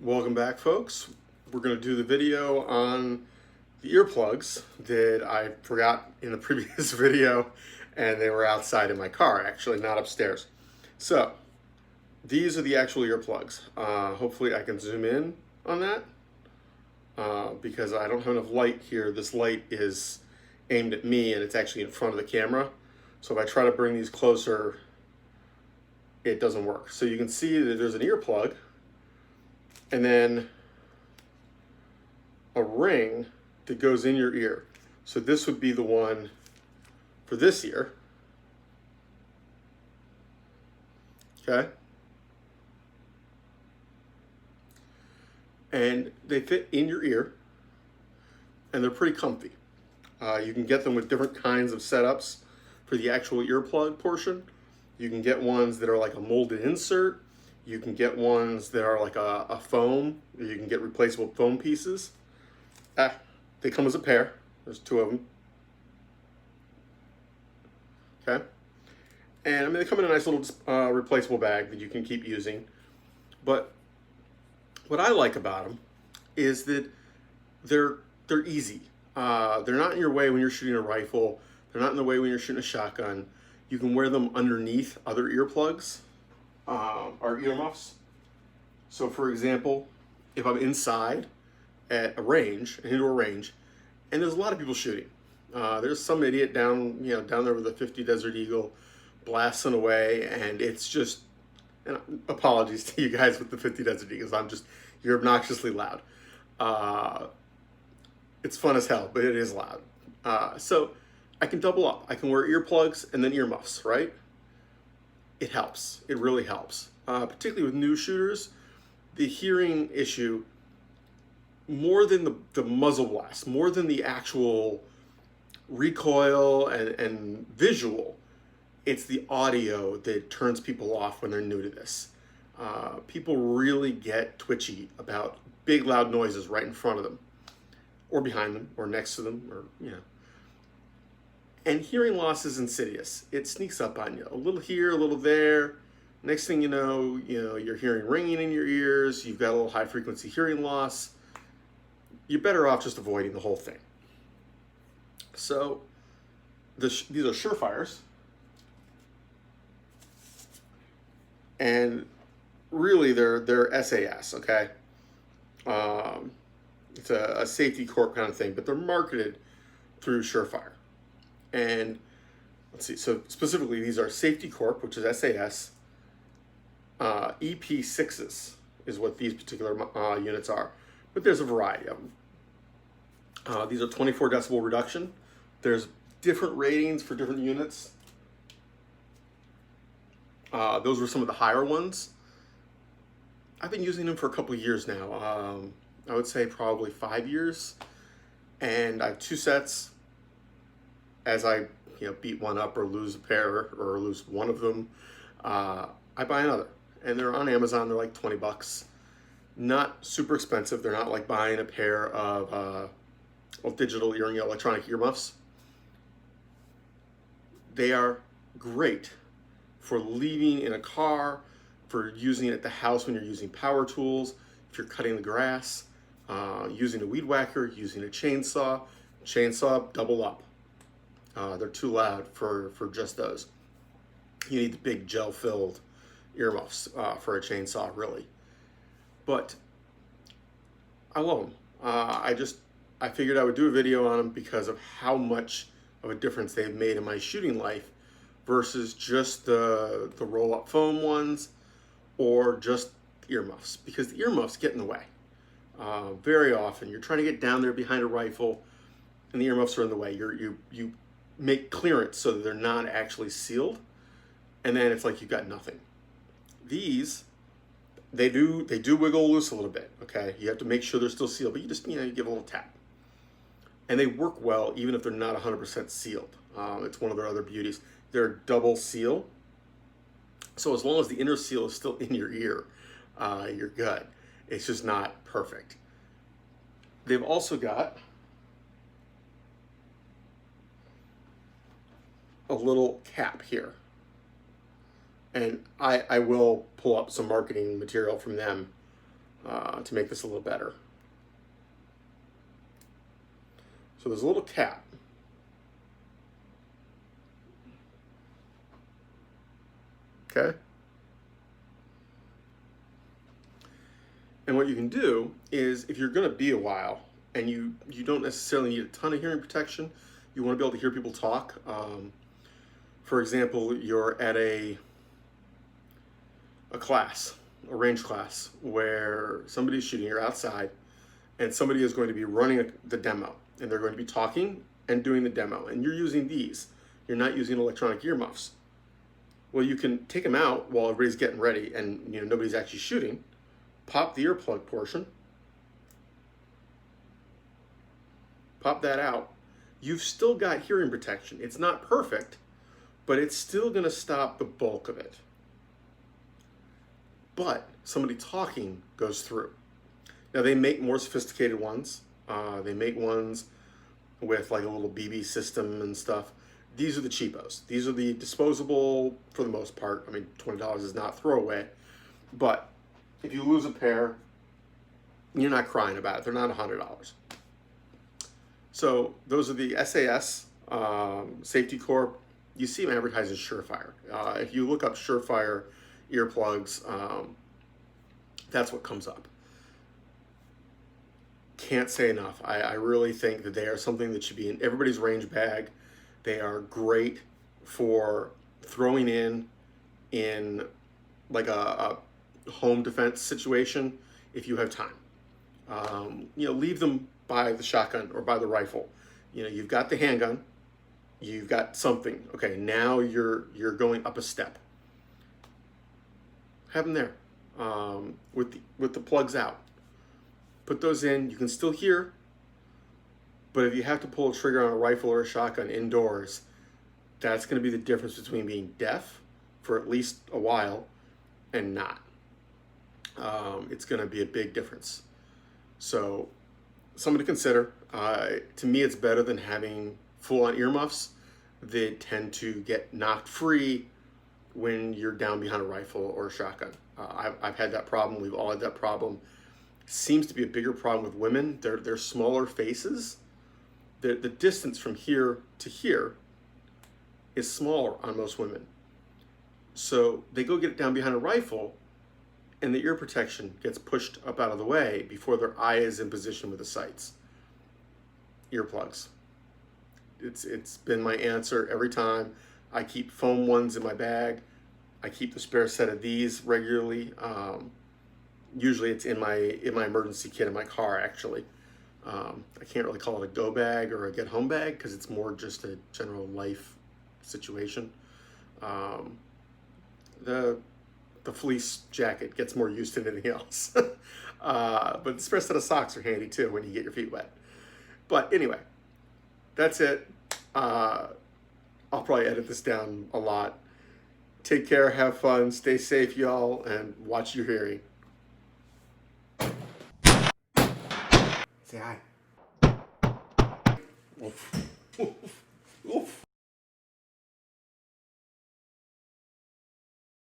Welcome back, folks. We're going to do the video on the earplugs that I forgot in the previous video, and they were outside in my car, actually, not upstairs. So these are the actual earplugs. Hopefully I can zoom in on that because I don't have enough light here. This light is aimed at me and it's actually in front of the camera. So if I try to bring these closer, it doesn't work. So you can see that there's an earplug and then a ring that goes in your ear. So this would be the one for this ear. Okay. And they fit in your ear and they're pretty comfy. You can get them with different kinds of setups for the actual earplug portion. You can get ones that are like a molded insert. You can get ones that are like a foam. You can get replaceable foam pieces. They come as a pair. There's two of them. Okay. And I mean, they come in a nice little replaceable bag that you can keep using. But what I like about them is that they're easy. They're not in your way when you're shooting a rifle. They're not in the way when you're shooting a shotgun. You can wear them underneath other earplugs or earmuffs. So for example, if I'm inside at a range, an indoor range, and there's a lot of people shooting. There's some idiot down there with a 50 Desert Eagle blasting away, and it's just, and apologies to you guys with the 50 Desert Eagles, you're obnoxiously loud. It's fun as hell, but it is loud. So I can double up. I can wear earplugs and then earmuffs, right? It helps. It really helps. Particularly with new shooters, the hearing issue, more than the muzzle blast, more than the actual recoil and visual, it's the audio that turns people off when they're new to this. People really get twitchy about big loud noises right in front of them, or behind them, or next to them, or And hearing loss is insidious. It sneaks up on you. A little here, a little there. Next thing you know, you're hearing ringing in your ears. You've got a little high frequency hearing loss. You're better off just avoiding the whole thing. So these are SureFires. And really they're SAS, okay? It's a safety corp kind of thing, but they're marketed through SureFire. And let's see, so specifically these are Safety Corp, which is SAS. EP6s is what these particular units are, but there's a variety of them. These are 24 decibel reduction. There's different ratings for different units. Those were some of the higher ones. I've been using them for a couple of years now. I would say probably 5 years, and I have two sets. As I beat one up or lose a pair or lose one of them, I buy another. And they're on Amazon. They're like 20 bucks. Not super expensive. They're not like buying a pair of digital electronic earmuffs. They are great for leaving in a car, for using it at the house when you're using power tools, if you're cutting the grass, using a weed whacker, using a chainsaw double up. They're too loud for just those. You need the big gel-filled earmuffs for a chainsaw, really. But I love them. I figured I would do a video on them because of how much of a difference they've made in my shooting life versus just the roll-up foam ones or just earmuffs, because the earmuffs get in the way. Very often, you're trying to get down there behind a rifle, and the earmuffs are in the way. You make clearance so that they're not actually sealed, and then it's like you've got nothing. These, they do wiggle loose a little bit, okay? You have to make sure they're still sealed, but you just, you give a little tap. And they work well even if they're not 100% sealed. It's one of their other beauties. They're double seal, so as long as the inner seal is still in your ear, you're good. It's just not perfect. They've also got a little cap here. And I will pull up some marketing material from them to make this a little better. So there's a little cap. Okay? And what you can do is, if you're going to be a while and you don't necessarily need a ton of hearing protection, you want to be able to hear people talk. For example, you're at a class, a range class, where somebody's shooting, you're outside, and somebody is going to be running the demo, and they're going to be talking and doing the demo, and you're using these. You're not using electronic ear muffs. Well, you can take them out while everybody's getting ready and nobody's actually shooting. Pop the earplug portion. Pop that out. You've still got hearing protection. It's not perfect, but it's still going to stop the bulk of it. But somebody talking goes through. Now, they make more sophisticated ones. They make ones with like a little BB system and stuff. These are the cheapos. These are the disposable for the most part. I mean, $20 is not throwaway. But if you lose a pair, you're not crying about it. They're not $100. So those are the SAS Safety Corp. You see them advertising SureFire. If you look up SureFire earplugs, that's what comes up. Can't say enough. I really think that they are something that should be in everybody's range bag. They are great for throwing in like a home defense situation if you have time. Leave them by the shotgun or by the rifle. You've got the handgun, you've got something. Okay, now you're going up a step. Have them there with the plugs out. Put those in. You can still hear, but if you have to pull a trigger on a rifle or a shotgun indoors, that's going to be the difference between being deaf for at least a while and not. It's going to be a big difference. So, something to consider. To me, it's better than having full-on earmuffs. They tend to get knocked free when you're down behind a rifle or a shotgun. I've had that problem. We've all had that problem. Seems to be a bigger problem with women. They're smaller faces. The distance from here to here is smaller on most women. So they go get it down behind a rifle, and the ear protection gets pushed up out of the way before their eye is in position with the sights. Earplugs. It's been my answer every time. I keep foam ones in my bag. I keep the spare set of these regularly. Usually it's in my emergency kit in my car, actually. I can't really call it a go bag or a get home bag because it's more just a general life situation. The fleece jacket gets more used than anything else. But the spare set of socks are handy too when you get your feet wet. But anyway, that's it. I'll probably edit this down a lot. Take care, have fun, stay safe, y'all, and watch your hearing. Say hi. Oof. Oof. Oof.